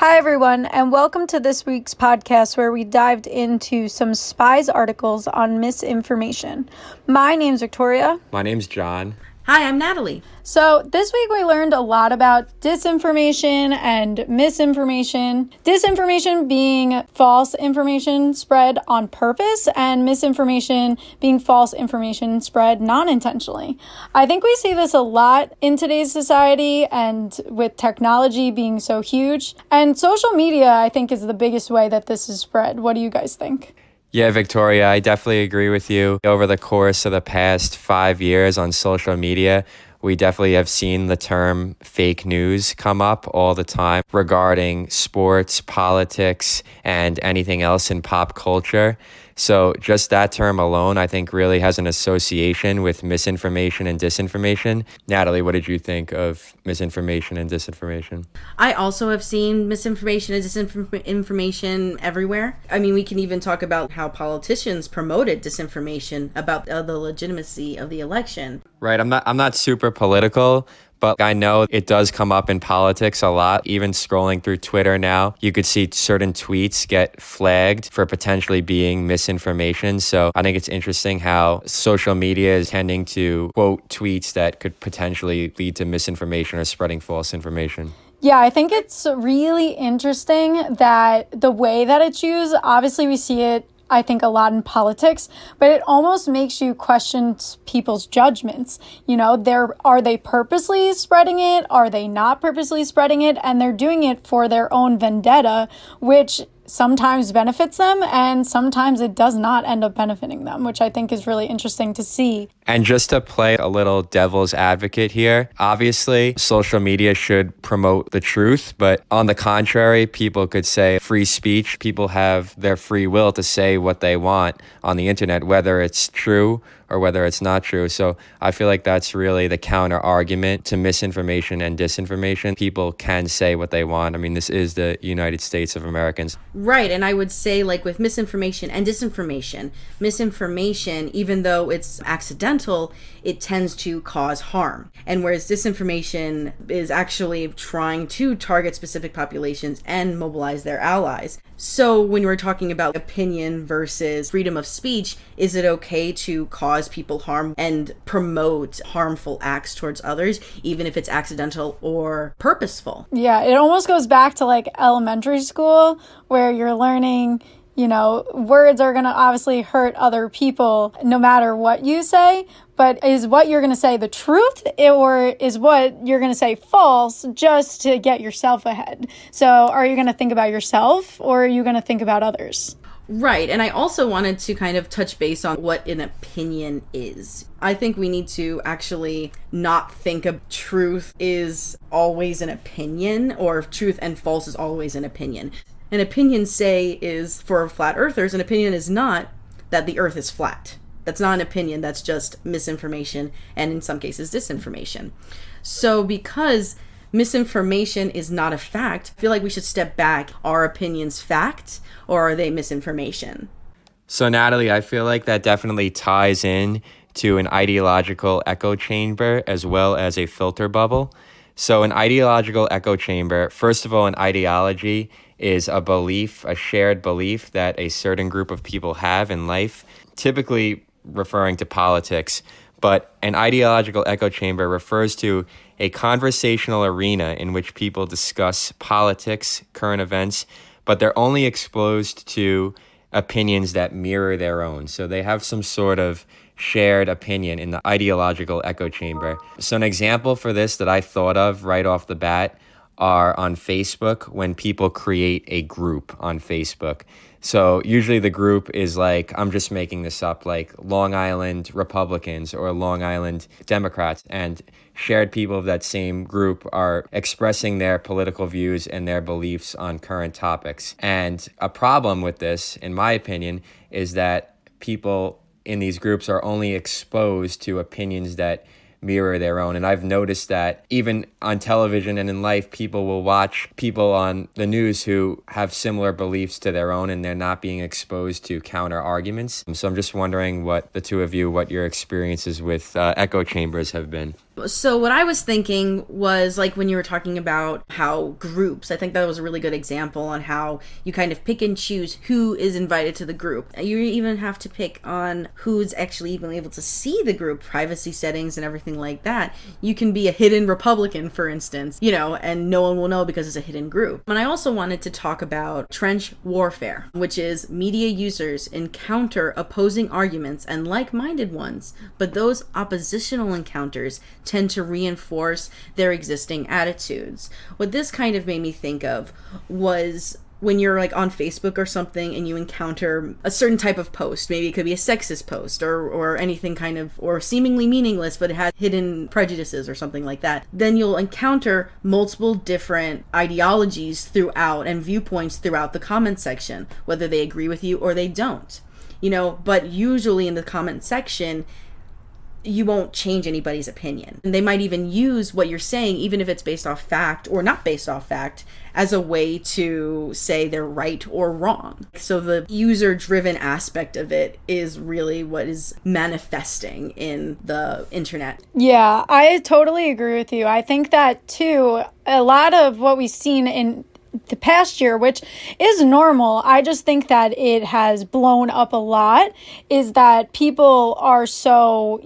Hi, everyone, and welcome to this week's podcast where we dived into some Spies articles on misinformation. My name's Victoria. My name's John. Hi, I'm Natalie. So this week we learned a lot about disinformation and misinformation. Disinformation being false information spread on purpose and misinformation being false information spread non-intentionally. I think we see this a lot in today's society and with technology being so huge. And social media, I think, is the biggest way that this is spread. What do you guys think? Yeah, Victoria, I definitely agree with you. Over the course of the past 5 years on social media, we definitely have seen the term fake news come up all the time regarding sports, politics, and anything else in pop culture. So just that term alone, I think, really has an association with misinformation and disinformation. Natalie, what did you think of misinformation and disinformation? I also have seen misinformation and disinformation everywhere. I mean, we can even talk about how politicians promoted disinformation about the legitimacy of the election. Right. I'm not super political, but I know it does come up in politics a lot. Even scrolling through Twitter now, you could see certain tweets get flagged for potentially being misinformation. So I think it's interesting how social media is tending to quote tweets that could potentially lead to misinformation or spreading false information. Yeah, I think it's really interesting that the way that it's used, obviously we see it, I think, a lot in politics, but it almost makes you question people's judgments. You know, are they purposely spreading it? Are they not purposely spreading it? And they're doing it for their own vendetta, which sometimes benefits them and sometimes it does not end up benefiting them, which I think is really interesting to see. And just to play a little devil's advocate here, obviously social media should promote the truth, but on the contrary, people could say free speech. People have their free will to say what they want on the internet, whether it's true or whether it's not true. So I feel like that's really the counter argument to misinformation and disinformation. People can say what they want. I mean, this is the United States of Americans. Right, and I would say, like, with misinformation and disinformation, misinformation, even though it's accidental, it tends to cause harm. And whereas disinformation is actually trying to target specific populations and mobilize their allies. So when we're talking about opinion versus freedom of speech, is it okay to cause people harm and promote harmful acts towards others, even if it's accidental or purposeful? Yeah, it almost goes back to like elementary school where you're learning, you know, words are going to obviously hurt other people no matter what you say. But is what you're going to say the truth, or is what you're going to say false just to get yourself ahead? So are you going to think about yourself or are you going to think about others? Right. And I also wanted to kind of touch base on what an opinion is. I think we need to actually not think of truth is always an opinion, or truth and false is always an opinion. An opinion, say, is for flat earthers, an opinion is not that the earth is flat. That's not an opinion, that's just misinformation and in some cases disinformation. So because misinformation is not a fact, I feel like we should step back. Are opinions fact or are they misinformation? So Natalie, I feel like that definitely ties in to an ideological echo chamber as well as a filter bubble. So an ideological echo chamber, first of all, an ideology is a belief, a shared belief that a certain group of people have in life, typically referring to politics. But an ideological echo chamber refers to a conversational arena in which people discuss politics, current events, but they're only exposed to opinions that mirror their own. So they have some sort of shared opinion in the ideological echo chamber. So an example for this that I thought of right off the bat are on Facebook, when people create a group on Facebook. So usually the group is like, I'm just making this up, like Long Island Republicans or Long Island Democrats, and shared people of that same group are expressing their political views and their beliefs on current topics. And a problem with this, in my opinion, is that people in these groups are only exposed to opinions that mirror their own. And I've noticed that even on television and in life, people will watch people on the news who have similar beliefs to their own, and they're not being exposed to counter arguments. So I'm just wondering what the two of you, what your experiences with echo chambers have been. So what I was thinking was like when you were talking about how groups, I think that was a really good example on how you kind of pick and choose who is invited to the group. You even have to pick on who's actually even able to see the group, privacy settings and everything like that. You can be a hidden Republican, for instance, and no one will know because it's a hidden group. And I also wanted to talk about trench warfare, which is media users encounter opposing arguments and like-minded ones, but those oppositional encounters tend to reinforce their existing attitudes. What this kind of made me think of was when you're like on Facebook or something and you encounter a certain type of post. Maybe it could be a sexist post or anything kind of, or seemingly meaningless, but it has hidden prejudices or something like that. Then you'll encounter multiple different ideologies throughout and viewpoints throughout the comment section, whether they agree with you or they don't. But usually in the comment section, you won't change anybody's opinion. And they might even use what you're saying, even if it's based off fact or not based off fact, as a way to say they're right or wrong. So the user-driven aspect of it is really what is manifesting in the internet. Yeah, I totally agree with you. I think that too, a lot of what we've seen in the past year, which is normal, I just think that it has blown up a lot, is that people are so,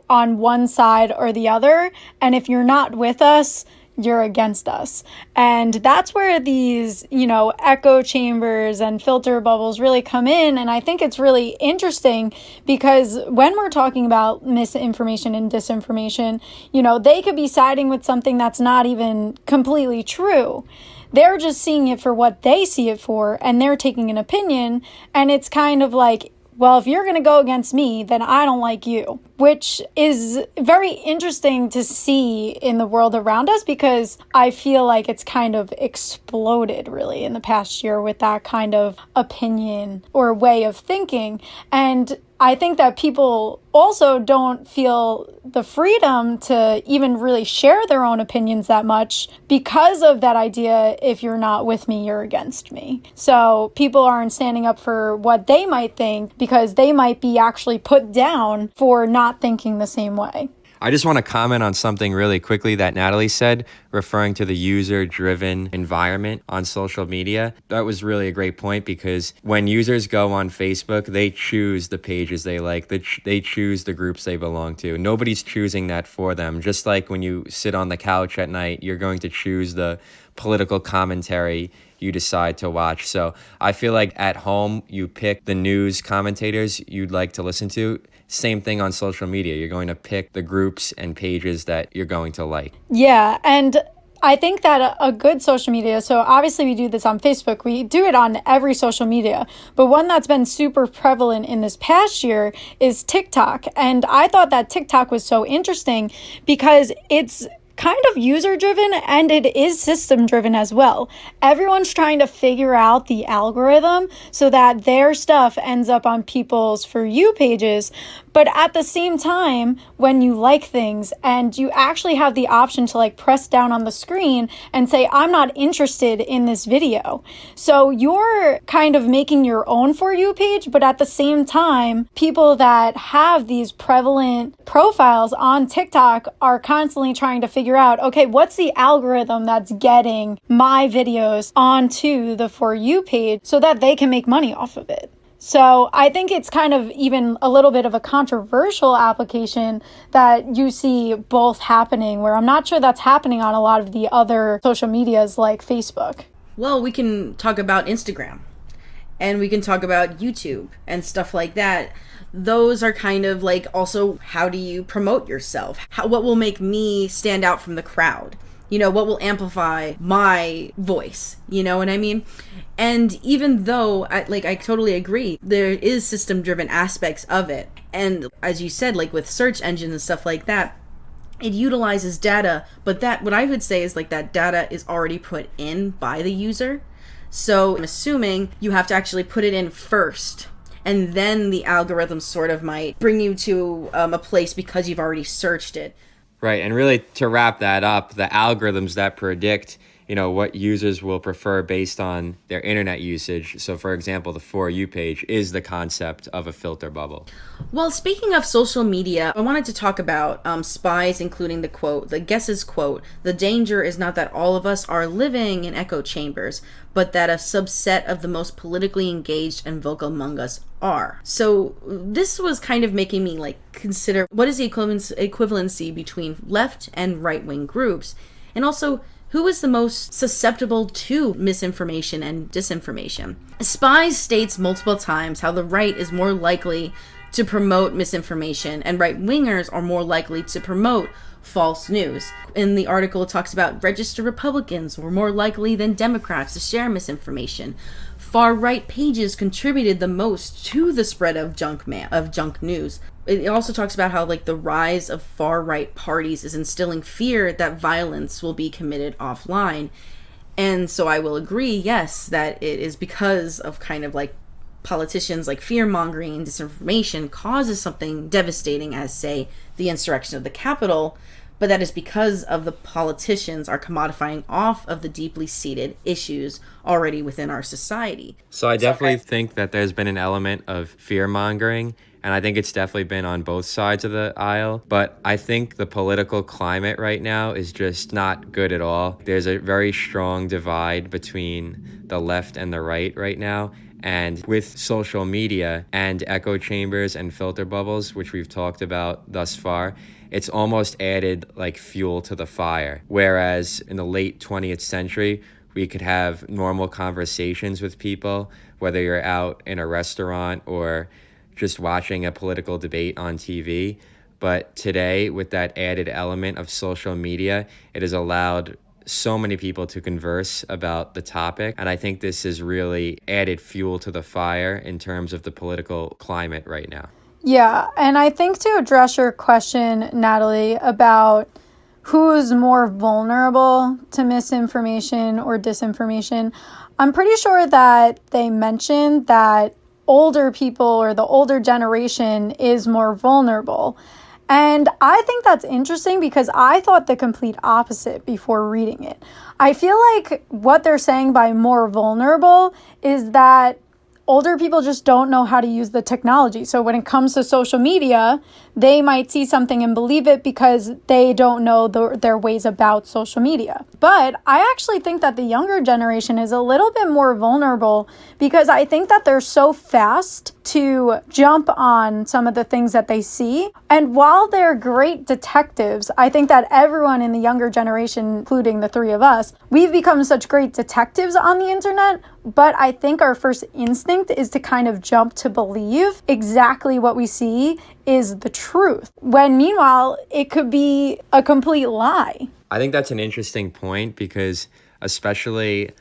on one side or the other. And if you're not with us, you're against us. And that's where these, echo chambers and filter bubbles really come in. And I think it's really interesting because when we're talking about misinformation and disinformation, they could be siding with something that's not even completely true. They're just seeing it for what they see it for, and they're taking an opinion, and it's kind of like, well, if you're going to go against me, then I don't like you, which is very interesting to see in the world around us because I feel like it's kind of exploded really in the past year with that kind of opinion or way of thinking. And I think that people also don't feel the freedom to even really share their own opinions that much because of that idea, if you're not with me, you're against me. So people aren't standing up for what they might think because they might be actually put down for not thinking the same way. I just want to comment on something really quickly that Natalie said, referring to the user-driven environment on social media. That was really a great point because when users go on Facebook, they choose the pages they like. They choose the groups they belong to. Nobody's choosing that for them. Just like when you sit on the couch at night, you're going to choose the political commentary you decide to watch. So I feel like at home, you pick the news commentators you'd like to listen to. Same thing on social media. You're going to pick the groups and pages that you're going to like. Yeah, and I think that a good social media, so obviously we do this on Facebook, we do it on every social media, but one that's been super prevalent in this past year is TikTok. And I thought that TikTok was so interesting because it's kind of user-driven and it is system-driven as well. Everyone's trying to figure out the algorithm so that their stuff ends up on people's For You pages. But at the same time, when you like things and you actually have the option to press down on the screen and say, I'm not interested in this video. So you're kind of making your own For You page, but at the same time, people that have these prevalent profiles on TikTok are constantly trying to figure out, okay, what's the algorithm that's getting my videos onto the For You page so that they can make money off of it. So I think it's kind of even a little bit of a controversial application that you see both happening, where I'm not sure that's happening on a lot of the other social medias like Facebook. Well, we can talk about Instagram and we can talk about YouTube and stuff like that. Those are kind of also, how do you promote yourself? What will make me stand out from the crowd? What will amplify my voice? You know what I mean? And even though I totally agree, there is system-driven aspects of it. And as you said, with search engines and stuff like that, it utilizes data, but what I would say is that data is already put in by the user. So I'm assuming you have to actually put it in first, and then the algorithm sort of might bring you to a place because you've already searched it. Right, and really to wrap that up, the algorithms that predict what users will prefer based on their internet usage. So, for example, the For You page is the concept of a filter bubble. Well, speaking of social media, I wanted to talk about Spies, including the guess's quote, "The danger is not that all of us are living in echo chambers, but that a subset of the most politically engaged and vocal among us are." So this was kind of making me consider what is the equivalency between left and right-wing groups, and also who is the most susceptible to misinformation and disinformation. Spies states multiple times how the right is more likely to promote misinformation and right-wingers are more likely to promote false news. In the article, it talks about registered Republicans were more likely than Democrats to share misinformation. Far-right pages contributed the most to the spread of junk news. It also talks about how the rise of far-right parties is instilling fear that violence will be committed offline. And so I will agree, yes, that it is because of kind of politicians fear-mongering and disinformation causes something devastating as, say, the insurrection of the Capitol, but that is because of the politicians are commodifying off of the deeply seated issues already within our society. So I definitely think that there's been an element of fear-mongering, and I think it's definitely been on both sides of the aisle. But I think the political climate right now is just not good at all. There's a very strong divide between the left and the right now. And with social media and echo chambers and filter bubbles, which we've talked about thus far, it's almost added fuel to the fire. Whereas in the late 20th century, we could have normal conversations with people, whether you're out in a restaurant or just watching a political debate on TV. But today, with that added element of social media, it has allowed so many people to converse about the topic. And I think this has really added fuel to the fire in terms of the political climate right now. Yeah, and I think to address your question, Natalie, about who's more vulnerable to misinformation or disinformation, I'm pretty sure that they mentioned that older people or the older generation is more vulnerable. And I think that's interesting because I thought the complete opposite before reading it. I feel like what they're saying by more vulnerable is that older people just don't know how to use the technology. So when it comes to social media, they might see something and believe it because they don't know their ways about social media. But I actually think that the younger generation is a little bit more vulnerable because I think that they're so fast to jump on some of the things that they see. And while they're great detectives, I think that everyone in the younger generation, including the three of us, we've become such great detectives on the internet. But I think our first instinct is to kind of jump to believe exactly what we see is the truth, when meanwhile, it could be a complete lie. I think that's an interesting point because especially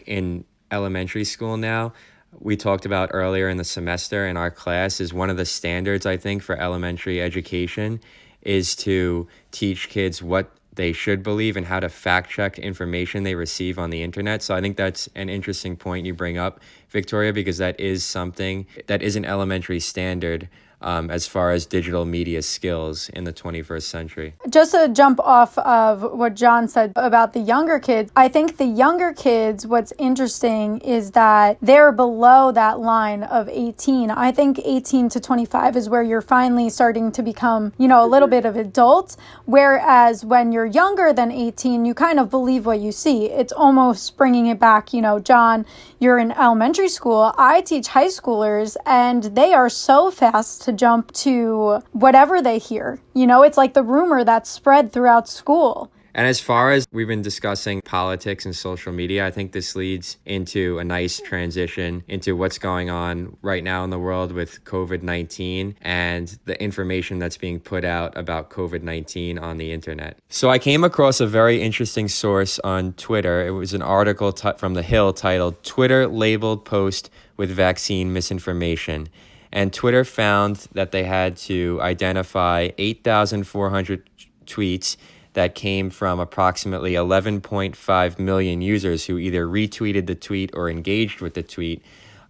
in elementary school now, we talked about earlier in the semester in our class is one of the standards, I think, for elementary education is to teach kids what they should believe and how to fact check information they receive on the internet. So I think that's an interesting point you bring up, Victoria, because that is something that is an elementary standard as far as digital media skills in the 21st century. Just to jump off of what John said about the younger kids, I think the younger kids, what's interesting is that they're below that line of 18. I think 18 to 25 is where you're finally starting to become, a little bit of adult. Whereas when you're younger than 18, you kind of believe what you see. It's almost bringing it back. John, you're in elementary school. I teach high schoolers and they are so fast to jump to whatever they hear. It's like the rumor that's spread throughout school. And as far as we've been discussing politics and social media, I think this leads into a nice transition into what's going on right now in the world with COVID-19 and the information that's being put out about COVID-19 on the internet. So I came across a very interesting source on Twitter. It was an article from The Hill titled "Twitter Labeled Post with Vaccine Misinformation." And Twitter found that they had to identify 8,400 tweets that came from approximately 11.5 million users who either retweeted the tweet or engaged with the tweet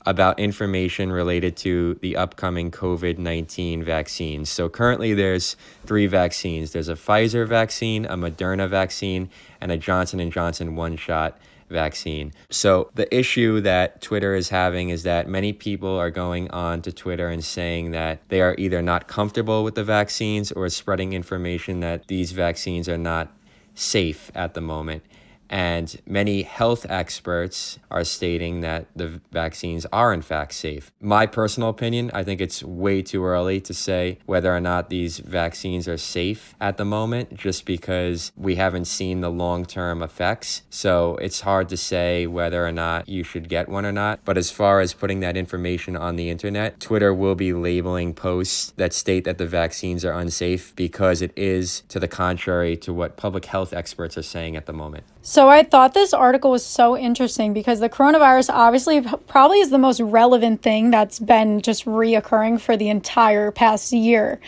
about information related to the upcoming COVID-19 vaccines. So currently there's 3 vaccines. There's a Pfizer vaccine, a Moderna vaccine, and a Johnson & Johnson one-shot vaccine. So the issue that Twitter is having is that many people are going on to Twitter and saying that they are either not comfortable with the vaccines or spreading information that these vaccines are not safe at the moment. And many health experts are stating that the vaccines are in fact safe. My personal opinion, I think it's way too early to say whether or not these vaccines are safe at the moment, just because we haven't seen the long-term effects. So it's hard to say whether or not you should get one or not. But as far as putting that information on the internet, Twitter will be labeling posts that state that the vaccines are unsafe because it is to the contrary to what public health experts are saying at the moment. So I thought this article was so interesting because the coronavirus obviously probably is the most relevant thing that's been just reoccurring for the entire past year.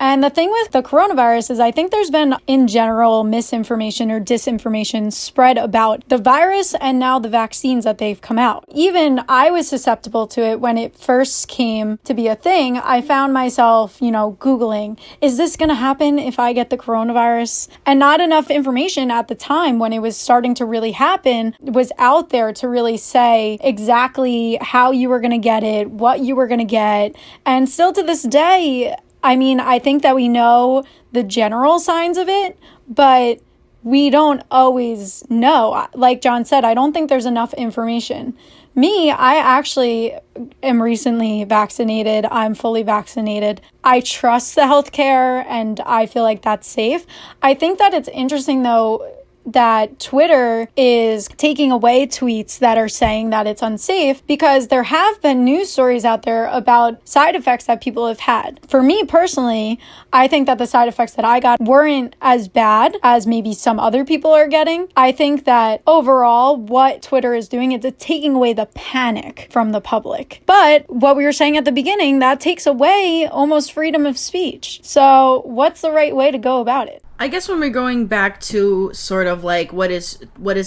And the thing with the coronavirus is I think there's been, in general, misinformation or disinformation spread about the virus and now the vaccines that they've come out. Even I was susceptible to it when it first came to be a thing. I found myself, Googling, is this going to happen if I get the coronavirus? And not enough information at the time when it was starting to really happen was out there to really say exactly how you were going to get it, what you were going to get. And still to this day, I think that we know the general signs of it, but we don't always know. Like John said, I don't think there's enough information. Me, I actually am recently vaccinated. I'm fully vaccinated. I trust the healthcare and I feel like that's safe. I think that it's interesting though that Twitter is taking away tweets that are saying that it's unsafe because there have been news stories out there about side effects that people have had. For me personally, I think that the side effects that I got weren't as bad as maybe some other people are getting. I think that overall what Twitter is doing is it's taking away the panic from the public. But what we were saying at the beginning, that takes away almost freedom of speech. So what's the right way to go about it? I guess when we're going back to sort of like what is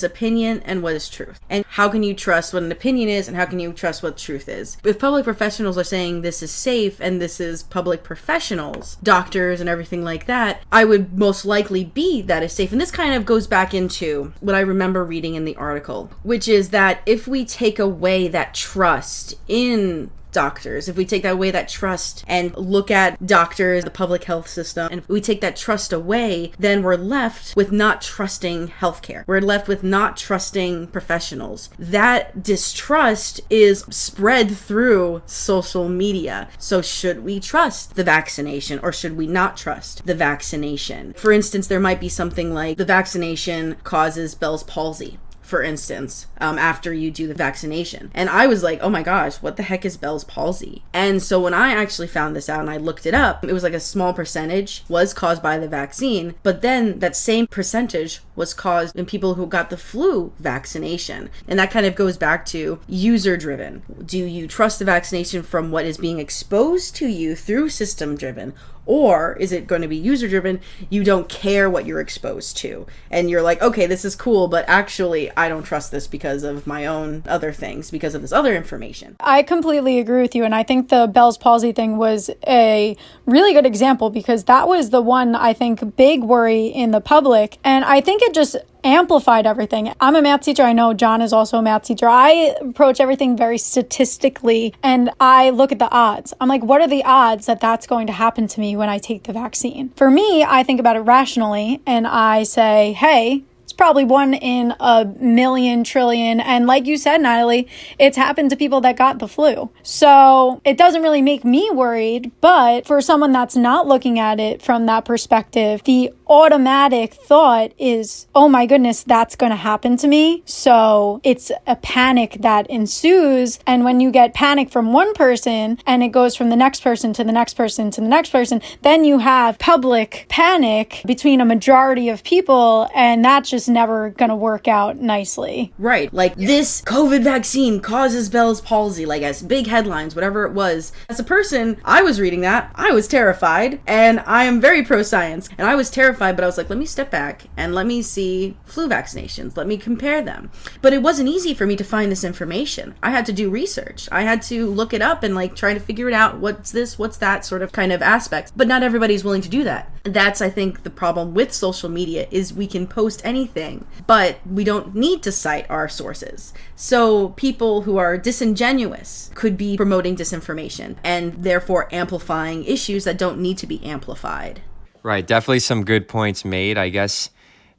opinion and what is truth, and how can you trust what an opinion is and how can you trust what truth is. If public professionals are saying this is safe and this is public professionals, doctors and everything like that, I would most likely be that is safe. And this kind of goes back into what I remember reading in the article, which is that if we take away that trust in doctors, if we take that away, that trust, and look at doctors, the public health system, and if we take that trust away, then we're left with not trusting healthcare. We're left with not trusting professionals. That distrust is spread through social media. So should we trust the vaccination or should we not trust the vaccination? For instance, there might be something like the vaccination causes Bell's palsy, for instance, after you do the vaccination. And I was like, oh my gosh, what the heck is Bell's palsy? And so when I actually found this out and I looked it up, it was like a small percentage was caused by the vaccine, but then that same percentage was caused in people who got the flu vaccination. And that kind of goes back to user-driven. Do you trust the vaccination from what is being exposed to you through system-driven? Or is it going to be user-driven? You don't care what you're exposed to. And you're like, okay, this is cool, but actually I don't trust this because of my own other things, because of this other information. I completely agree with you. And I think the Bell's palsy thing was a really good example because that was the one, I think, big worry in the public. And I think it just amplified everything. I'm a math teacher. I know John is also a math teacher. I approach everything very statistically and I look at the odds. I'm like, what are the odds that that's going to happen to me when I take the vaccine? For me, I think about it rationally and I say, hey, it's probably 1 in a million trillion. And like you said, Natalie, it's happened to people that got the flu. So it doesn't really make me worried. But for someone that's not looking at it from that perspective, the automatic thought is, oh my goodness, that's going to happen to me. So it's a panic that ensues. And when you get panic from one person and it goes from the next person to the next person to the next person, then you have public panic between a majority of people. And that just just never going to work out nicely. Right. Like, this COVID vaccine causes Bell's palsy, like as big headlines, whatever it was. As a person, I was reading that. I was terrified, and I am very pro-science. And I was terrified, but I was like, let me step back and let me see flu vaccinations. Let me compare them. But it wasn't easy for me to find this information. I had to do research. I had to look it up and like try to figure it out. What's this? What's that sort of kind of aspect. But not everybody's willing to do that. That's, I think, the problem with social media is we can post anything, but we don't need to cite our sources. So people who are disingenuous could be promoting disinformation and therefore amplifying issues that don't need to be amplified. Right. Definitely some good points made. I guess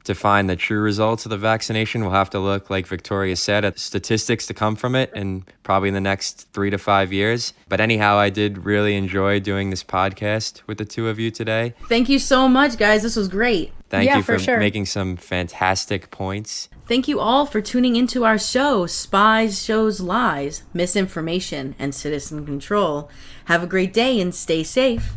to find the true results of the vaccination, we'll have to look, like Victoria said, at statistics to come from it and probably in the next 3 to 5 years. But anyhow, I did really enjoy doing this podcast with the two of you today. Thank you so much, guys. This was great. Thank you for sure. making some fantastic points. Thank you all for tuning into our show, Spies Shows Lies, Misinformation, and Citizen Control. Have a great day and stay safe.